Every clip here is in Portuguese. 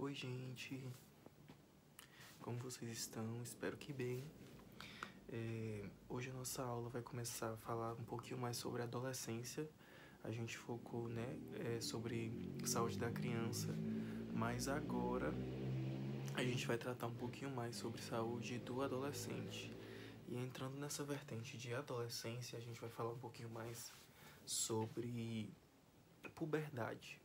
Oi, gente, como vocês estão? Espero que bem. Hoje a nossa aula vai começar a falar um pouquinho mais sobre a adolescência. A gente focou, sobre saúde da criança, mas agora a gente vai tratar um pouquinho mais sobre saúde do adolescente. E entrando nessa vertente de adolescência, a gente vai falar um pouquinho mais sobre puberdade.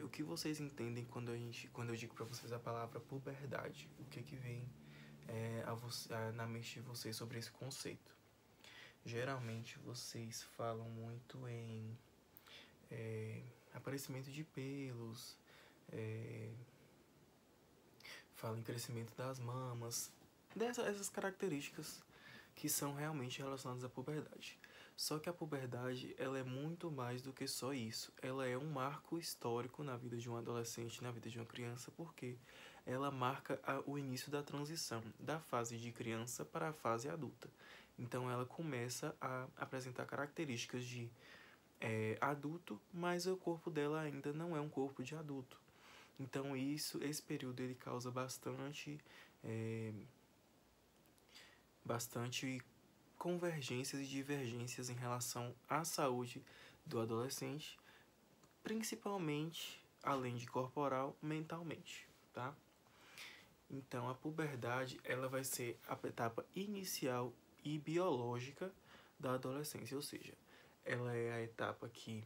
O que vocês entendem quando eu digo para vocês a palavra puberdade? O que vem na mente de vocês sobre esse conceito? Geralmente vocês falam muito em aparecimento de pelos, falam em crescimento das mamas, essas características que são realmente relacionadas à puberdade. Só que a puberdade, ela é muito mais do que só isso. Ela é um marco histórico na vida de um adolescente, na vida de uma criança, porque ela marca o início da transição da fase de criança para a fase adulta. Então ela começa a apresentar características de adulto, mas o corpo dela ainda não é um corpo de adulto. Então esse período ele causa bastante convergências e divergências em relação à saúde do adolescente, principalmente, além de corporal, mentalmente, tá? Então, a puberdade, ela vai ser a etapa inicial e biológica da adolescência, ou seja, ela é a etapa que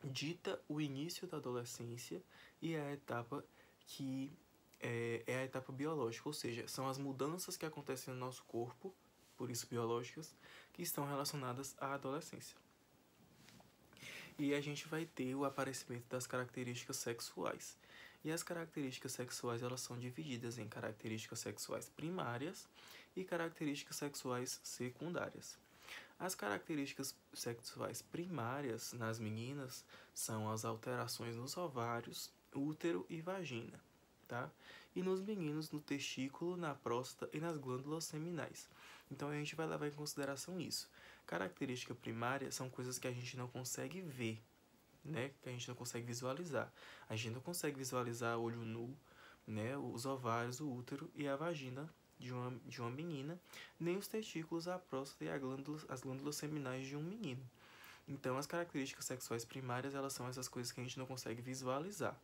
dita o início da adolescência e é a etapa que é a etapa biológica, ou seja, são as mudanças que acontecem no nosso corpo, por isso biológicas, que estão relacionadas à adolescência. E a gente vai ter o aparecimento das características sexuais. E as características sexuais, elas são divididas em características sexuais primárias e características sexuais secundárias. As características sexuais primárias nas meninas são as alterações nos ovários, útero e vagina, tá? E nos meninos, no testículo, na próstata e nas glândulas seminais. Então a gente vai levar em consideração isso. Característica primária são coisas que a gente não consegue ver, né? Que a gente não consegue visualizar. A gente não consegue visualizar olho nu, né? Os ovários, o útero e a vagina de uma menina, nem os testículos, a próstata e as glândulas seminais de um menino. Então, as características sexuais primárias, elas são essas coisas que a gente não consegue visualizar,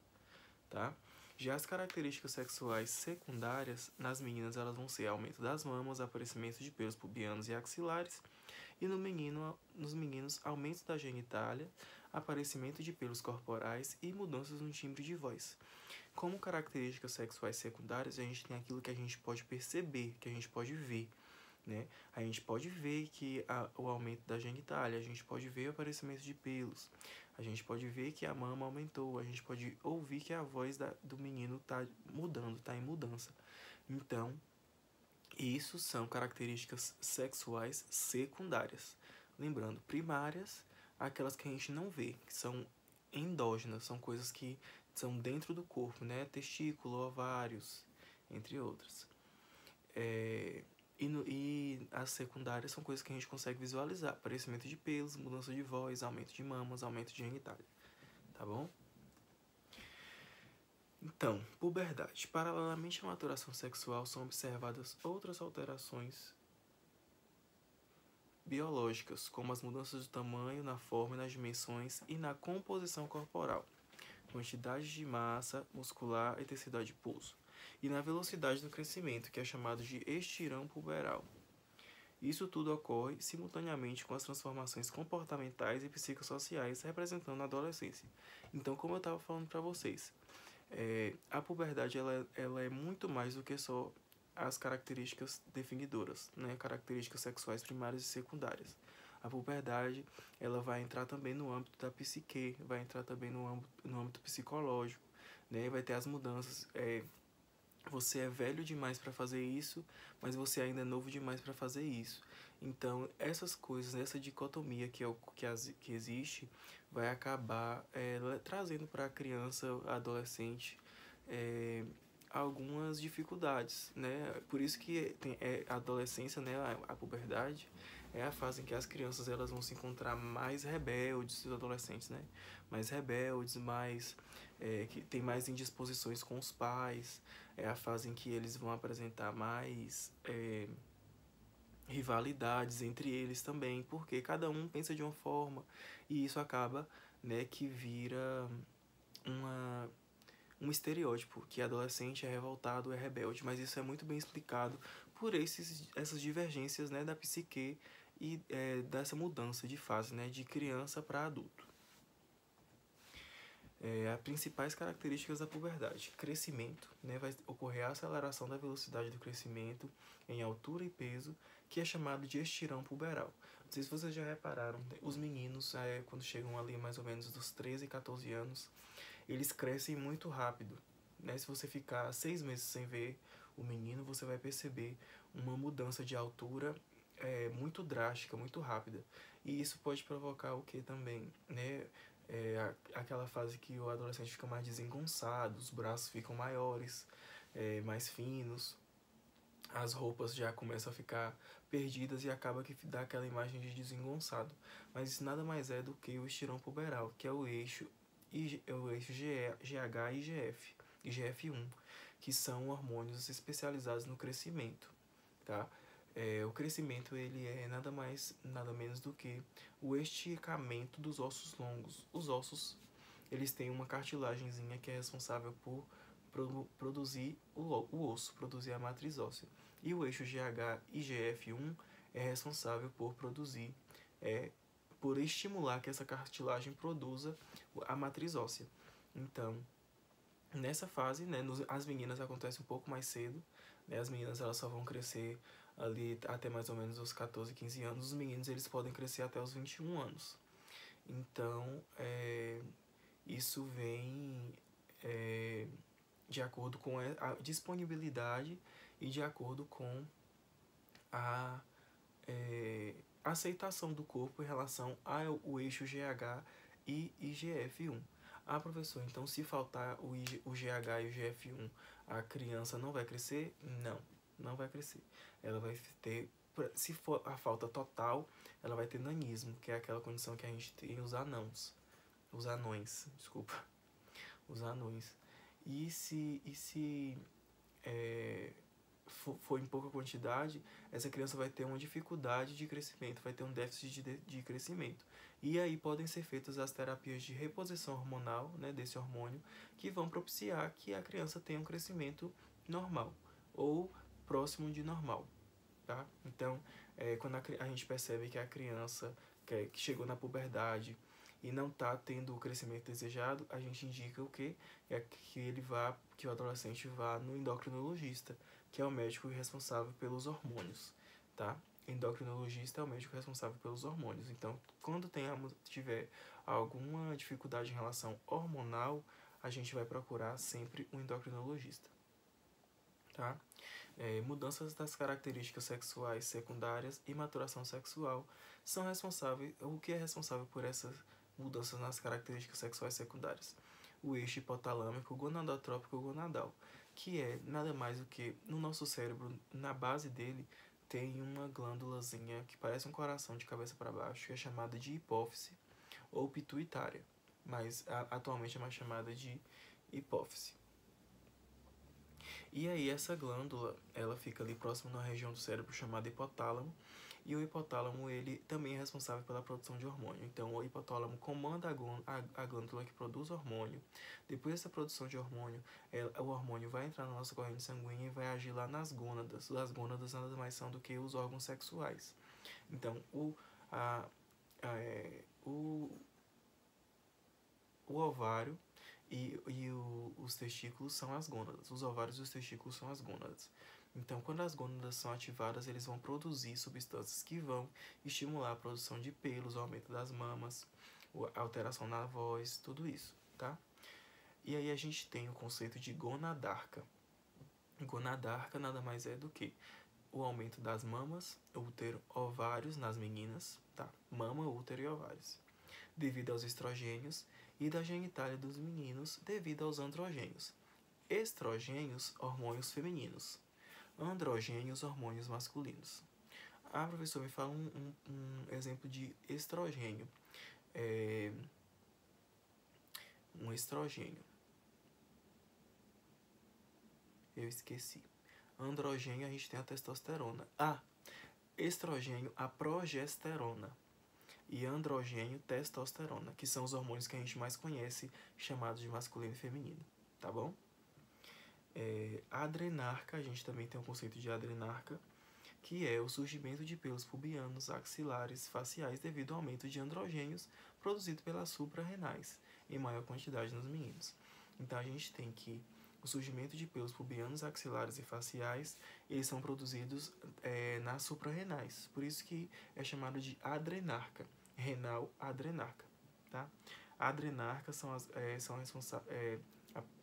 tá? Já as características sexuais secundárias, nas meninas, elas vão ser aumento das mamas, aparecimento de pelos pubianos e axilares, e nos meninos, aumento da genitália, aparecimento de pelos corporais e mudanças no timbre de voz. Como características sexuais secundárias, a gente tem aquilo que a gente pode perceber, que a gente pode ver, né? A gente pode ver que o aumento da genitália, a gente pode ver o aparecimento de pelos, a gente pode ver que a mama aumentou, a gente pode ouvir que a voz do menino está mudando, está em mudança. Então, isso são características sexuais secundárias. Lembrando, primárias, aquelas que a gente não vê, que são endógenas, são coisas que são dentro do corpo, né? Testículo, ovários, entre outras. E as secundárias são coisas que a gente consegue visualizar. Aparecimento de pelos, mudança de voz, aumento de mamas, aumento de genitália. Tá bom? Então, puberdade. Paralelamente à maturação sexual, são observadas outras alterações biológicas, como as mudanças de tamanho, na forma, nas dimensões e na composição corporal, quantidade de massa muscular e tecido adiposo, e na velocidade do crescimento, que é chamado de estirão puberal. Isso tudo ocorre simultaneamente com as transformações comportamentais e psicossociais representando a adolescência. Então, como eu estava falando para vocês, a puberdade ela é muito mais do que só as características definidoras, né? Características sexuais primárias e secundárias. A puberdade ela vai entrar também no âmbito da psique, vai entrar também no âmbito psicológico, né? Vai ter as mudanças. Você é velho demais para fazer isso, mas você ainda é novo demais para fazer isso. Então, essas coisas, essa dicotomia que existe, vai acabar trazendo para a criança, adolescente, algumas dificuldades, né? Por isso que a adolescência, né, a puberdade, é a fase em que as crianças elas vão se encontrar mais rebeldes, os adolescentes, né? Mais rebeldes, mais que tem mais indisposições com os pais. É a fase em que eles vão apresentar mais rivalidades entre eles também, porque cada um pensa de uma forma e isso acaba, né, que vira uma um estereótipo, que adolescente é revoltado, é rebelde, mas isso é muito bem explicado por essas divergências, né, da psique e dessa mudança de fase, né, de criança para adulto. As principais características da puberdade. Crescimento, né, vai ocorrer a aceleração da velocidade do crescimento em altura e peso, que é chamado de estirão puberal. Não sei se vocês já repararam, os meninos, quando chegam ali mais ou menos dos 13 e 14 anos, eles crescem muito rápido, né? Se você ficar 6 meses sem ver o menino, você vai perceber uma mudança de altura muito drástica, muito rápida. E isso pode provocar o que também, né? Aquela fase que o adolescente fica mais desengonçado, os braços ficam maiores, mais finos, as roupas já começam a ficar perdidas e acaba que dá aquela imagem de desengonçado. Mas isso nada mais é do que o estirão puberal, que é o eixo GH e IGF, IGF-1, que são hormônios especializados no crescimento, tá? O crescimento ele é nada mais, nada menos do que o esticamento dos ossos longos. Os ossos, eles têm uma cartilagenzinha que é responsável por produzir o osso, produzir a matriz óssea. E o eixo GH e IGF-1 é responsável por produzir, por estimular que essa cartilagem produza a matriz óssea. Então, nessa fase, né, as meninas acontece um pouco mais cedo, né, as meninas elas só vão crescer ali até mais ou menos os 14, 15 anos, os meninos eles podem crescer até os 21 anos. Então, isso vem de acordo com a disponibilidade e de acordo com a aceitação do corpo em relação ao eixo GH e IGF-1. Ah, professor, então se faltar o GH e o IGF-1, a criança não vai crescer? Não, não vai crescer. Ela vai ter, se for a falta total, ela vai ter nanismo, que é aquela condição que a gente tem os anões, desculpa, os anões. E se for em pouca quantidade, essa criança vai ter uma dificuldade de crescimento, vai ter um déficit de crescimento. E aí podem ser feitas as terapias de reposição hormonal, né, desse hormônio, que vão propiciar que a criança tenha um crescimento normal ou próximo de normal, tá? Então, quando a gente percebe que a criança que chegou na puberdade e não está tendo o crescimento desejado, a gente indica o quê? Que o adolescente vá no endocrinologista, que é o médico responsável pelos hormônios, tá? Endocrinologista é o médico responsável pelos hormônios. Então, quando tiver alguma dificuldade em relação hormonal, a gente vai procurar sempre um endocrinologista, tá? Mudanças das características sexuais secundárias e maturação sexual são responsáveis. O que é responsável por essas mudanças nas características sexuais secundárias? O eixo hipotalâmico gonadotrópico gonadal, que é nada mais do que no nosso cérebro, na base dele, tem uma glândulazinha que parece um coração de cabeça para baixo, que é chamada de hipófise ou pituitária, mas atualmente é mais chamada de hipófise. E aí essa glândula, ela fica ali próximo na região do cérebro chamada hipotálamo, e o hipotálamo ele também é responsável pela produção de hormônio. Então o hipotálamo comanda a glândula que produz hormônio. Depois dessa produção de hormônio, o hormônio vai entrar na nossa corrente sanguínea e vai agir lá nas gônadas. As gônadas nada mais são do que os órgãos sexuais. Então o ovário os testículos são as gônadas. Os ovários e os testículos são as gônadas. Então, quando as gônadas são ativadas, eles vão produzir substâncias que vão estimular a produção de pelos, o aumento das mamas, a alteração na voz, tudo isso, tá? E aí a gente tem o conceito de gonadarca. Gonadarca nada mais é do que o aumento das mamas, útero, ovários nas meninas, tá? Mama, útero e ovários, devido aos estrogênios, e da genitália dos meninos devido aos androgênios. Estrogênios, hormônios femininos. Androgênios, hormônios masculinos. Ah, professor, me fala um exemplo de estrogênio. Um estrogênio. Eu esqueci. Androgênio, a gente tem a testosterona. Ah, estrogênio, a progesterona. E androgênio, testosterona, que são os hormônios que a gente mais conhece, chamados de masculino e feminino. Tá bom? Adrenarca, a gente também tem o conceito de adrenarca, que é o surgimento de pelos pubianos, axilares, faciais devido ao aumento de androgênios produzido pelas suprarrenais, em maior quantidade nos meninos. Então a gente tem que o surgimento de pelos pubianos, axilares e faciais, eles são produzidos nas suprarrenais, por isso que é chamado de adrenarca, renal adrenarca, tá? Adrenarca são responsáveis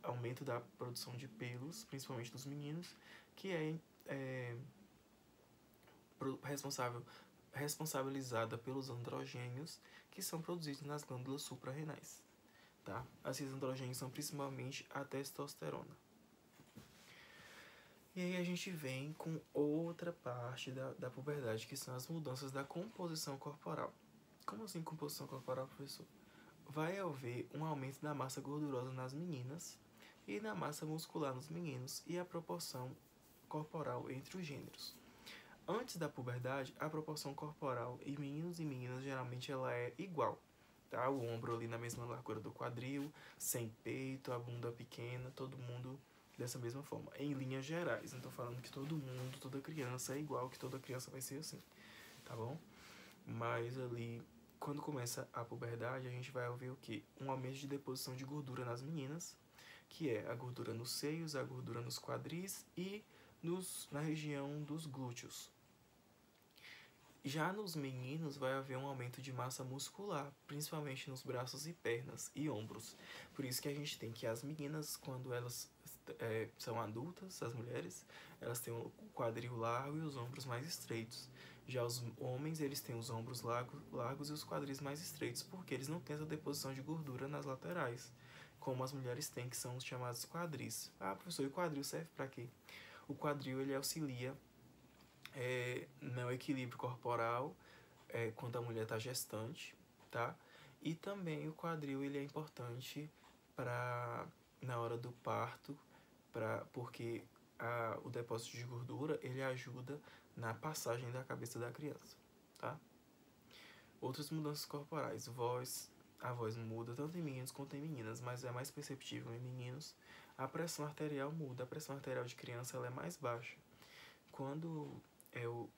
aumento da produção de pelos, principalmente dos meninos, que é responsabilizada pelos androgênios que são produzidos nas glândulas suprarrenais. Tá? Esses androgênios são principalmente a testosterona. E aí a gente vem com outra parte da puberdade, que são as mudanças da composição corporal. Como assim composição corporal, professor? Vai haver um aumento da massa gordurosa nas meninas e da massa muscular nos meninos e a proporção corporal entre os gêneros. Antes da puberdade, a proporção corporal em meninos e meninas geralmente ela é igual. Tá? O ombro ali na mesma largura do quadril, sem peito, a bunda pequena, todo mundo dessa mesma forma. Em linhas gerais, não estou falando que todo mundo, toda criança é igual, que toda criança vai ser assim, tá bom? Mas ali, quando começa a puberdade, a gente vai ver o quê? Um aumento de deposição de gordura nas meninas, que é a gordura nos seios, a gordura nos quadris e na região dos glúteos. Já nos meninos vai haver um aumento de massa muscular, principalmente nos braços e pernas e ombros. Por isso que a gente tem que as meninas, quando elas são adultas, as mulheres, elas têm o quadril largo e os ombros mais estreitos. Já os homens, eles têm os ombros largos e os quadris mais estreitos, porque eles não têm essa deposição de gordura nas laterais, como as mulheres têm, que são os chamados quadris. Ah, professor, e o quadril serve para quê? O quadril, ele auxilia no equilíbrio corporal quando a mulher está gestante, tá? E também o quadril ele é importante para na hora do parto, porque o depósito de gordura ele ajuda na passagem da cabeça da criança, tá? Outras mudanças corporais, a voz muda tanto em meninos quanto em meninas, mas é mais perceptível em meninos. A pressão arterial muda, a pressão arterial de criança ela é mais baixa. Quando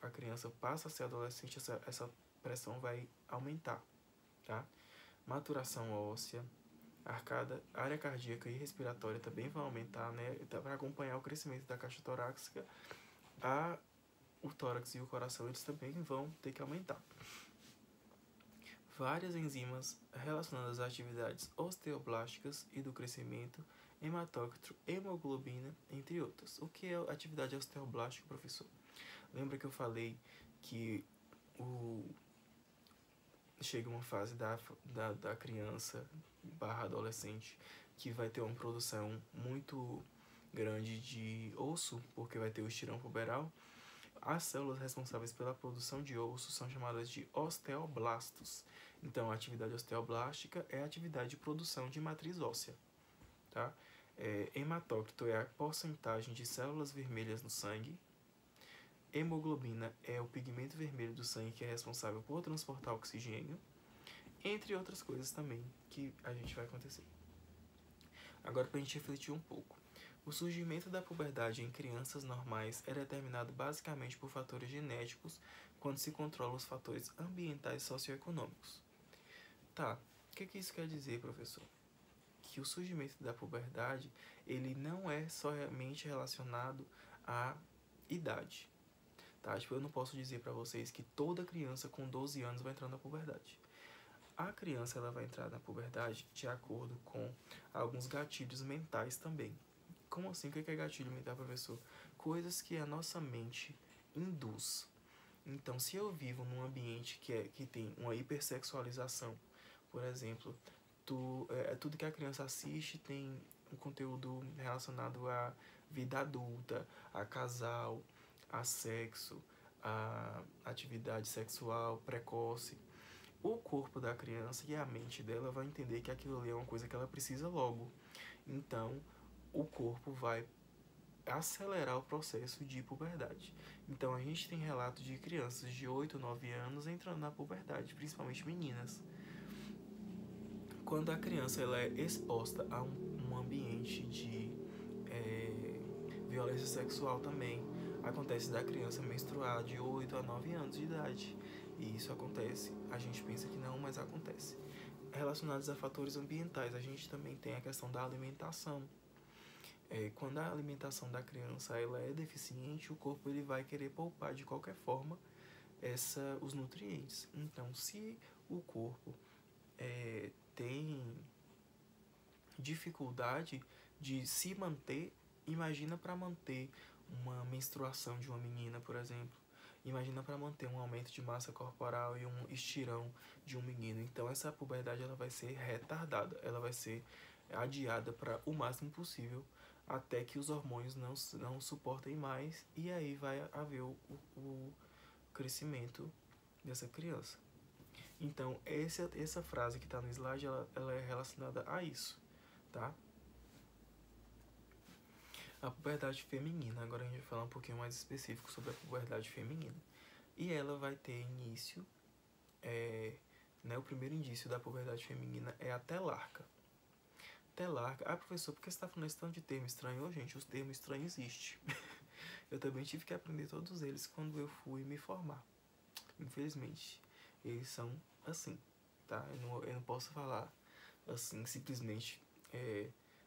a criança passa a ser adolescente, essa pressão vai aumentar, tá? Maturação óssea, área cardíaca e respiratória também vão aumentar, né? Para acompanhar o crescimento da caixa torácica, o tórax e o coração eles também vão ter que aumentar. Várias enzimas relacionadas às atividades osteoblásticas e do crescimento, hematócrito, hemoglobina, entre outras. O que é atividade osteoblástica, professor? Lembra que eu falei que chega uma fase da criança / adolescente que vai ter uma produção muito grande de osso, porque vai ter o estirão puberal. As células responsáveis pela produção de osso são chamadas de osteoblastos. Então, a atividade osteoblástica é a atividade de produção de matriz óssea. Tá? Hematócrito é a porcentagem de células vermelhas no sangue. Hemoglobina é o pigmento vermelho do sangue que é responsável por transportar oxigênio, entre outras coisas também que a gente vai acontecer. Agora, para a gente refletir um pouco. O surgimento da puberdade em crianças normais é determinado basicamente por fatores genéticos quando se controla os fatores ambientais e socioeconômicos. Tá, o que isso quer dizer, professor? Que o surgimento da puberdade ele não é somente relacionado à idade. Tá? Tipo, eu não posso dizer para vocês que toda criança com 12 anos vai entrar na puberdade. A criança ela vai entrar na puberdade de acordo com alguns gatilhos mentais também. Como assim? O que é gatilho mental, professor? Coisas que a nossa mente induz. Então, se eu vivo num ambiente que tem uma hipersexualização, por exemplo, tudo que a criança assiste tem um conteúdo relacionado à vida adulta, a casal, a sexo, a atividade sexual precoce, o corpo da criança e a mente dela vai entender que aquilo ali é uma coisa que ela precisa logo. Então, o corpo vai acelerar o processo de puberdade. Então, a gente tem relatos de crianças de 8, 9 anos entrando na puberdade, principalmente meninas. Quando a criança ela é exposta a um ambiente de violência sexual também, acontece da criança menstruar de 8 a 9 anos de idade. E isso acontece, a gente pensa que não, mas acontece. Relacionados a fatores ambientais, a gente também tem a questão da alimentação. Quando a alimentação da criança ela é deficiente, o corpo ele vai querer poupar de qualquer forma os nutrientes. Então, se o corpo tem dificuldade de se manter, imagina para manter uma menstruação de uma menina, por exemplo. Imagina para manter um aumento de massa corporal e um estirão de um menino. Então essa puberdade ela vai ser retardada, ela vai ser adiada para o máximo possível até que os hormônios não suportem mais e aí vai haver o crescimento dessa criança. Então essa frase que está no slide ela é relacionada a isso, tá? A puberdade feminina, agora a gente vai falar um pouquinho mais específico sobre a puberdade feminina. E ela vai ter início, o primeiro indício da puberdade feminina é a telarca. Telarca, professor, por que você está falando esse tanto de termo estranho? Ô, gente, os termos estranhos existem. Eu também tive que aprender todos eles quando eu fui me formar. Infelizmente, eles são assim, tá? Eu não posso falar assim, simplesmente,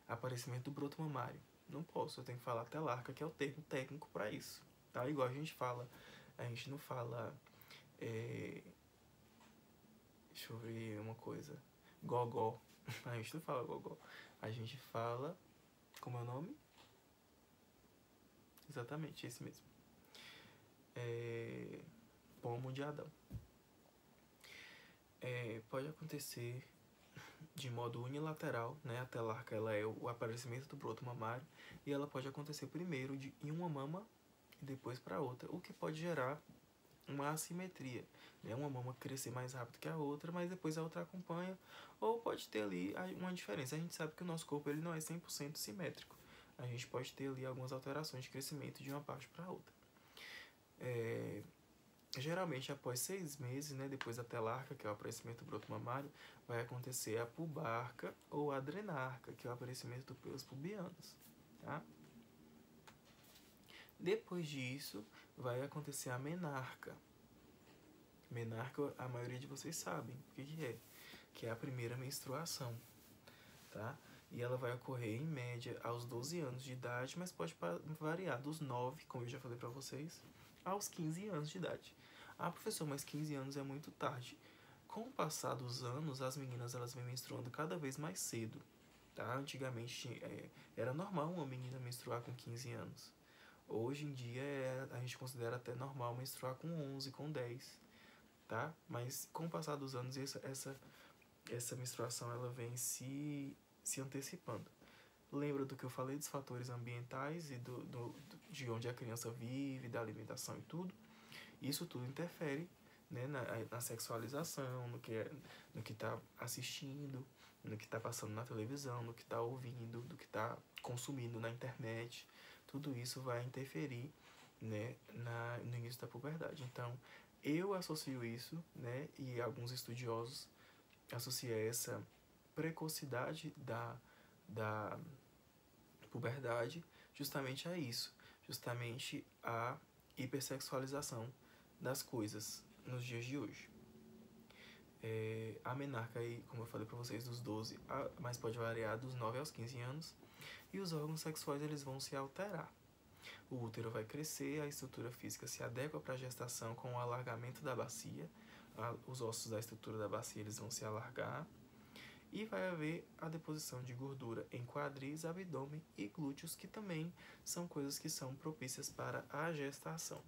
aparecimento do broto mamário. Não posso, eu tenho que falar telarca, que é o termo técnico para isso, tá? Igual a gente não fala, deixa eu ver uma coisa, gogó, a gente não fala gogó, a gente fala, como é o nome? Exatamente, esse mesmo, pomo de Adão. Pode acontecer de modo unilateral, né? A telarca ela é o aparecimento do broto mamário e ela pode acontecer primeiro em uma mama e depois para outra, o que pode gerar uma assimetria, né? Uma mama crescer mais rápido que a outra, mas depois a outra acompanha, ou pode ter ali uma diferença. A gente sabe que o nosso corpo ele não é 100% simétrico. A gente pode ter ali algumas alterações de crescimento de uma parte para a outra. Geralmente, após 6 meses, né, depois da telarca, que é o aparecimento do broto mamário, vai acontecer a pubarca ou a adrenarca, que é o aparecimento dos pelos pubianos, tá? Depois disso, vai acontecer a menarca. Menarca, a maioria de vocês sabem o que é. Que é a primeira menstruação, tá? E ela vai ocorrer, em média, aos 12 anos de idade, mas pode variar dos 9, como eu já falei pra vocês, aos 15 anos de idade. Professor, mas 15 anos é muito tarde. Com o passar dos anos, as meninas elas vêm menstruando cada vez mais cedo, tá? Antigamente era normal uma menina menstruar com 15 anos. Hoje em dia a gente considera até normal menstruar com 11, com 10, tá? Mas com o passar dos anos essa menstruação ela vem se antecipando. Lembra do que eu falei dos fatores ambientais e de onde a criança vive, da alimentação e tudo? Isso tudo interfere, né, na sexualização, no que está assistindo, no que está passando na televisão, no que está ouvindo, do que está consumindo na internet. Tudo isso vai interferir, né, no início da puberdade. Então, eu associo isso, né, e alguns estudiosos associam essa precocidade da puberdade justamente a isso, justamente a hipersexualização das coisas nos dias de hoje. A menarca aí, como eu falei para vocês, dos 12, mas pode variar dos 9 aos 15 anos, e os órgãos sexuais eles vão se alterar. O útero vai crescer, a estrutura física se adequa para a gestação com o alargamento da bacia, os ossos da estrutura da bacia eles vão se alargar, e vai haver a deposição de gordura em quadris, abdômen e glúteos, que também são coisas que são propícias para a gestação.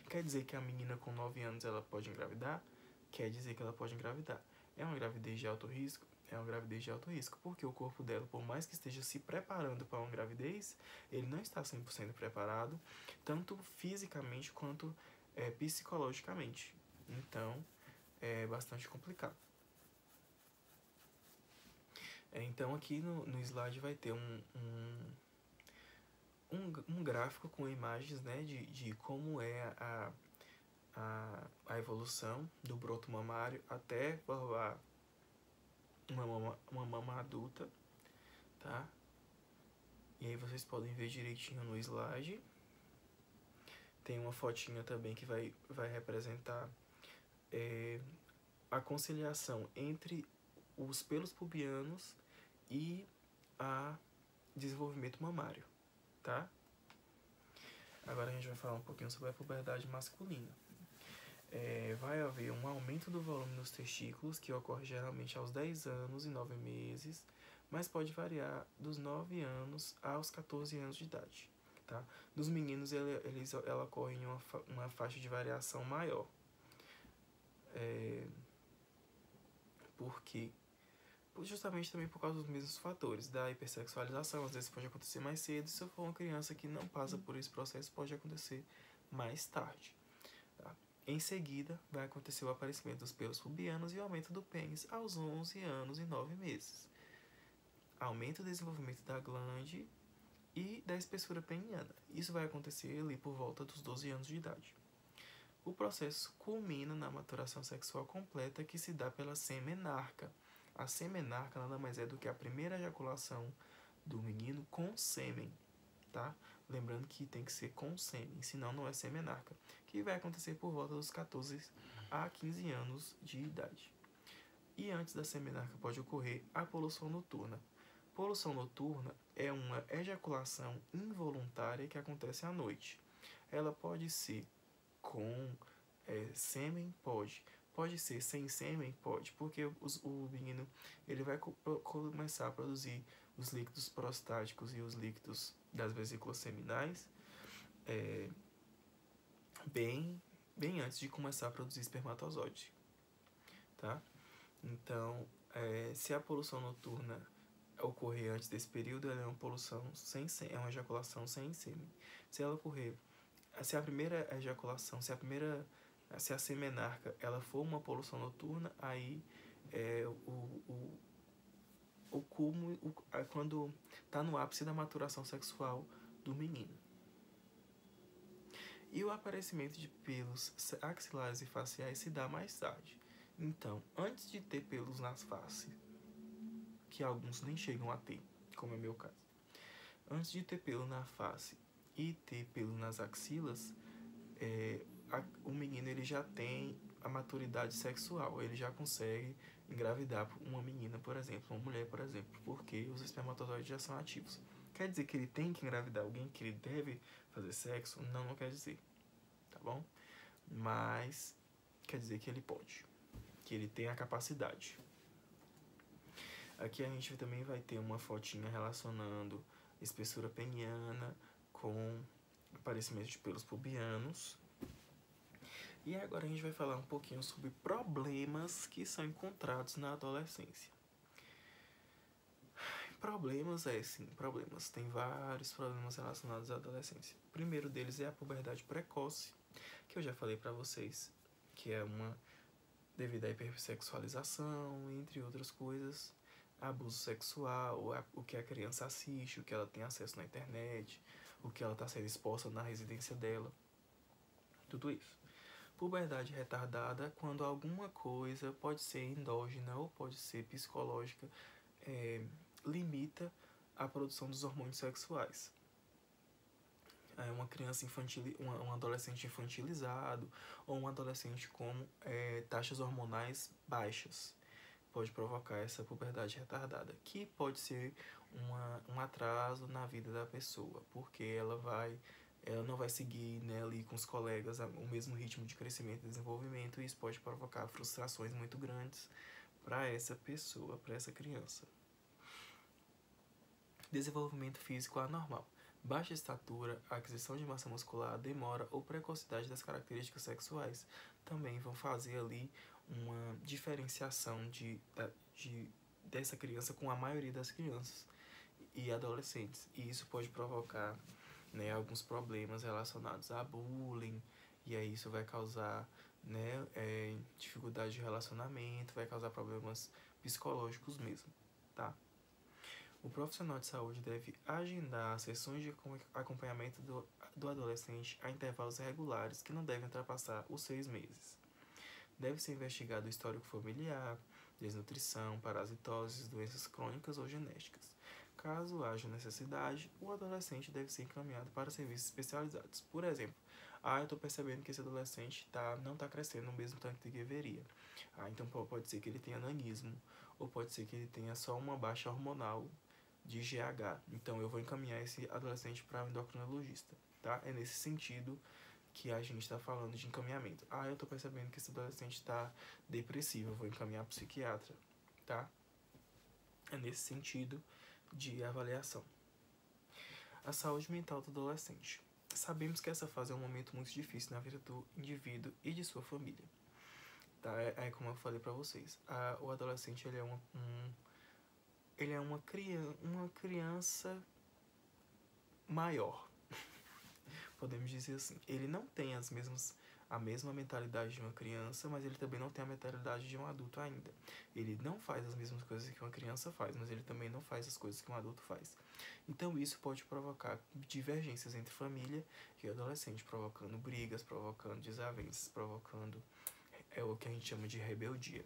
Quer dizer que a menina com 9 anos ela pode engravidar? Quer dizer que ela pode engravidar. É uma gravidez de alto risco? É uma gravidez de alto risco, porque o corpo dela, por mais que esteja se preparando para uma gravidez, ele não está 100% preparado, tanto fisicamente quanto psicologicamente. Então, é bastante complicado. Então, aqui no slide vai ter um gráfico com imagens, né, de como é a evolução do broto mamário até formar uma mama adulta, tá? E aí vocês podem ver direitinho no slide. Tem uma fotinha também que vai representar a conciliação entre os pelos pubianos e a desenvolvimento mamário, tá? Agora a gente vai falar um pouquinho sobre a puberdade masculina. Vai haver um aumento do volume nos testículos, que ocorre geralmente aos 10 anos e 9 meses, mas pode variar dos 9 anos aos 14 anos de idade. Tá? Nos meninos, ela ocorre em uma faixa de variação maior. Por quê? Justamente também por causa dos mesmos fatores, da hipersexualização, às vezes pode acontecer mais cedo, se for uma criança que não passa por esse processo, pode acontecer mais tarde. Tá? Em seguida, vai acontecer o aparecimento dos pelos pubianos e o aumento do pênis aos 11 anos e 9 meses. Aumento do desenvolvimento da glande e da espessura peniana. Isso vai acontecer ali por volta dos 12 anos de idade. O processo culmina na maturação sexual completa, que se dá pela semenarca. A semenarca nada mais é do que a primeira ejaculação do menino com sêmen, tá? Lembrando que tem que ser com sêmen, senão não é semenarca, que vai acontecer por volta dos 14 a 15 anos de idade. E antes da semenarca pode ocorrer a poluição noturna. Poluição noturna é uma ejaculação involuntária que acontece à noite. Ela pode ser com sêmen, pode ser sem sêmen, pode, porque o menino ele vai começar a produzir os líquidos prostáticos e os líquidos das vesículas seminais bem antes de começar a produzir espermatozoide, tá? Então, se a poluição noturna ocorrer antes desse período, ela é uma poluição sem sêmen, é uma ejaculação sem sêmen. Se ela ocorrer, se a primeira ejaculação, se a semenarca ela for uma poluição noturna, aí o cúmulo quando está no ápice da maturação sexual do menino. E o aparecimento de pelos axilares e faciais se dá mais tarde. Então, antes de ter pelos nas faces, que alguns nem chegam a ter, como é meu caso, antes de ter pelo na face e ter pelo nas axilas, o menino ele já tem a maturidade sexual, ele já consegue engravidar uma menina, por exemplo, uma mulher, por exemplo, porque os espermatozoides já são ativos. Quer dizer que ele tem que engravidar alguém, que ele deve fazer sexo? Não quer dizer, tá bom? Mas quer dizer que ele pode, que ele tem a capacidade. Aqui a gente também vai ter uma fotinha relacionando espessura peniana com aparecimento de pelos pubianos. E agora a gente vai falar um pouquinho sobre problemas que são encontrados na adolescência. Problemas. Tem vários problemas relacionados à adolescência. O primeiro deles é a puberdade precoce, que eu já falei pra vocês, que é devido à hipersexualização, entre outras coisas, abuso sexual, o que a criança assiste, o que ela tem acesso na internet, o que ela está sendo exposta na residência dela, tudo isso. Puberdade retardada, quando alguma coisa pode ser endógena ou pode ser psicológica, limita a produção dos hormônios sexuais. Uma criança infantil, um adolescente infantilizado ou um adolescente com taxas hormonais baixas pode provocar essa puberdade retardada, que pode ser um atraso na vida da pessoa, porque ela não vai seguir, né, ali com os colegas o mesmo ritmo de crescimento e desenvolvimento, e isso pode provocar frustrações muito grandes para essa pessoa, para essa criança. Desenvolvimento físico anormal. Baixa estatura, aquisição de massa muscular, demora ou precocidade das características sexuais também vão fazer ali uma diferenciação dessa criança com a maioria das crianças e adolescentes. E isso pode provocar, né, alguns problemas relacionados a bullying E aí isso vai causar, né, dificuldade de relacionamento, vai causar problemas psicológicos mesmo, tá? O profissional de saúde deve agendar sessões de acompanhamento do adolescente a intervalos regulares que não devem ultrapassar os 6 meses. Deve ser investigado o histórico familiar, desnutrição, parasitoses, doenças crônicas ou genéticas. Caso haja necessidade, o adolescente deve ser encaminhado para serviços especializados. Por exemplo, eu estou percebendo que esse adolescente não está crescendo no mesmo tanto que deveria. Então pode ser que ele tenha nanismo, ou pode ser que ele tenha só uma baixa hormonal de GH. Então eu vou encaminhar esse adolescente para o endocrinologista, tá? É nesse sentido que a gente está falando de encaminhamento. Eu tô percebendo que esse adolescente está depressivo, eu vou encaminhar para o psiquiatra, tá? É nesse sentido de avaliação. A saúde mental do adolescente. Sabemos que essa fase é um momento muito difícil na vida do indivíduo e de sua família. Tá? Como eu falei para vocês, o adolescente ele é uma criança maior, podemos dizer assim. Ele não tem a mesma mentalidade de uma criança, mas ele também não tem a mentalidade de um adulto ainda. Ele não faz as mesmas coisas que uma criança faz, mas ele também não faz as coisas que um adulto faz. Então isso pode provocar divergências entre família e adolescente, provocando brigas, provocando desavenças, provocando o que a gente chama de rebeldia.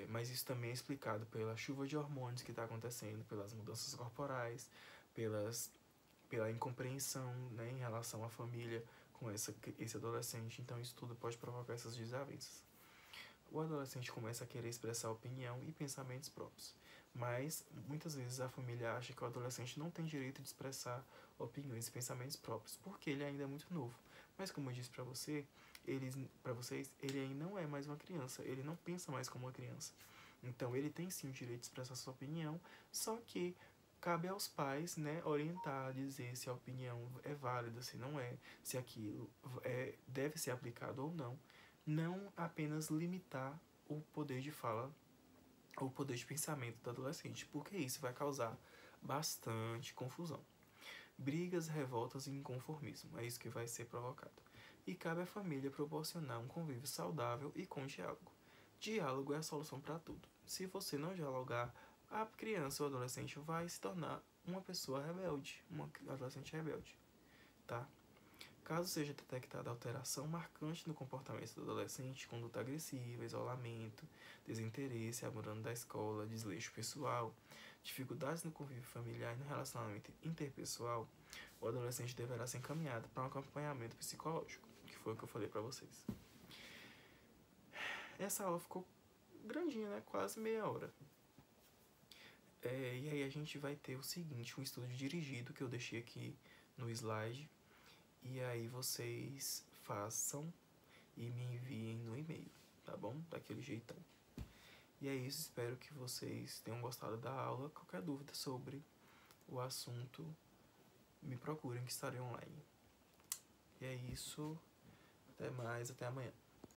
Mas isso também é explicado pela chuva de hormônios que está acontecendo, pelas mudanças corporais, pela incompreensão, né, em relação à família com esse adolescente. Então isso tudo pode provocar essas desavenças. O adolescente começa a querer expressar opinião e pensamentos próprios, mas muitas vezes a família acha que o adolescente não tem direito de expressar opiniões e pensamentos próprios, porque ele ainda é muito novo. Mas como eu disse para vocês, ele ainda não é mais uma criança, ele não pensa mais como uma criança. Então ele tem sim o direito de expressar sua opinião, só que cabe aos pais, né, orientar, dizer se a opinião é válida, se não é, se aquilo deve ser aplicado ou não. Não apenas limitar o poder de fala ou o poder de pensamento do adolescente, porque isso vai causar bastante confusão. Brigas, revoltas e inconformismo, é isso que vai ser provocado. E cabe à família proporcionar um convívio saudável e com diálogo. Diálogo é a solução para tudo. Se você não dialogar, a criança ou adolescente vai se tornar uma pessoa rebelde, uma adolescente rebelde, tá? Caso seja detectada alteração marcante no comportamento do adolescente, conduta agressiva, isolamento, desinteresse, abandono da escola, desleixo pessoal, dificuldades no convívio familiar e no relacionamento interpessoal, o adolescente deverá ser encaminhado para um acompanhamento psicológico, que foi o que eu falei para vocês. Essa aula ficou grandinha, né? Quase meia hora. E aí a gente vai ter o seguinte, um estudo dirigido que eu deixei aqui no slide. E aí vocês façam e me enviem no e-mail, tá bom? Daquele jeitão. E é isso, espero que vocês tenham gostado da aula. Qualquer dúvida sobre o assunto, me procurem que estarei online. E é isso, até mais, até amanhã.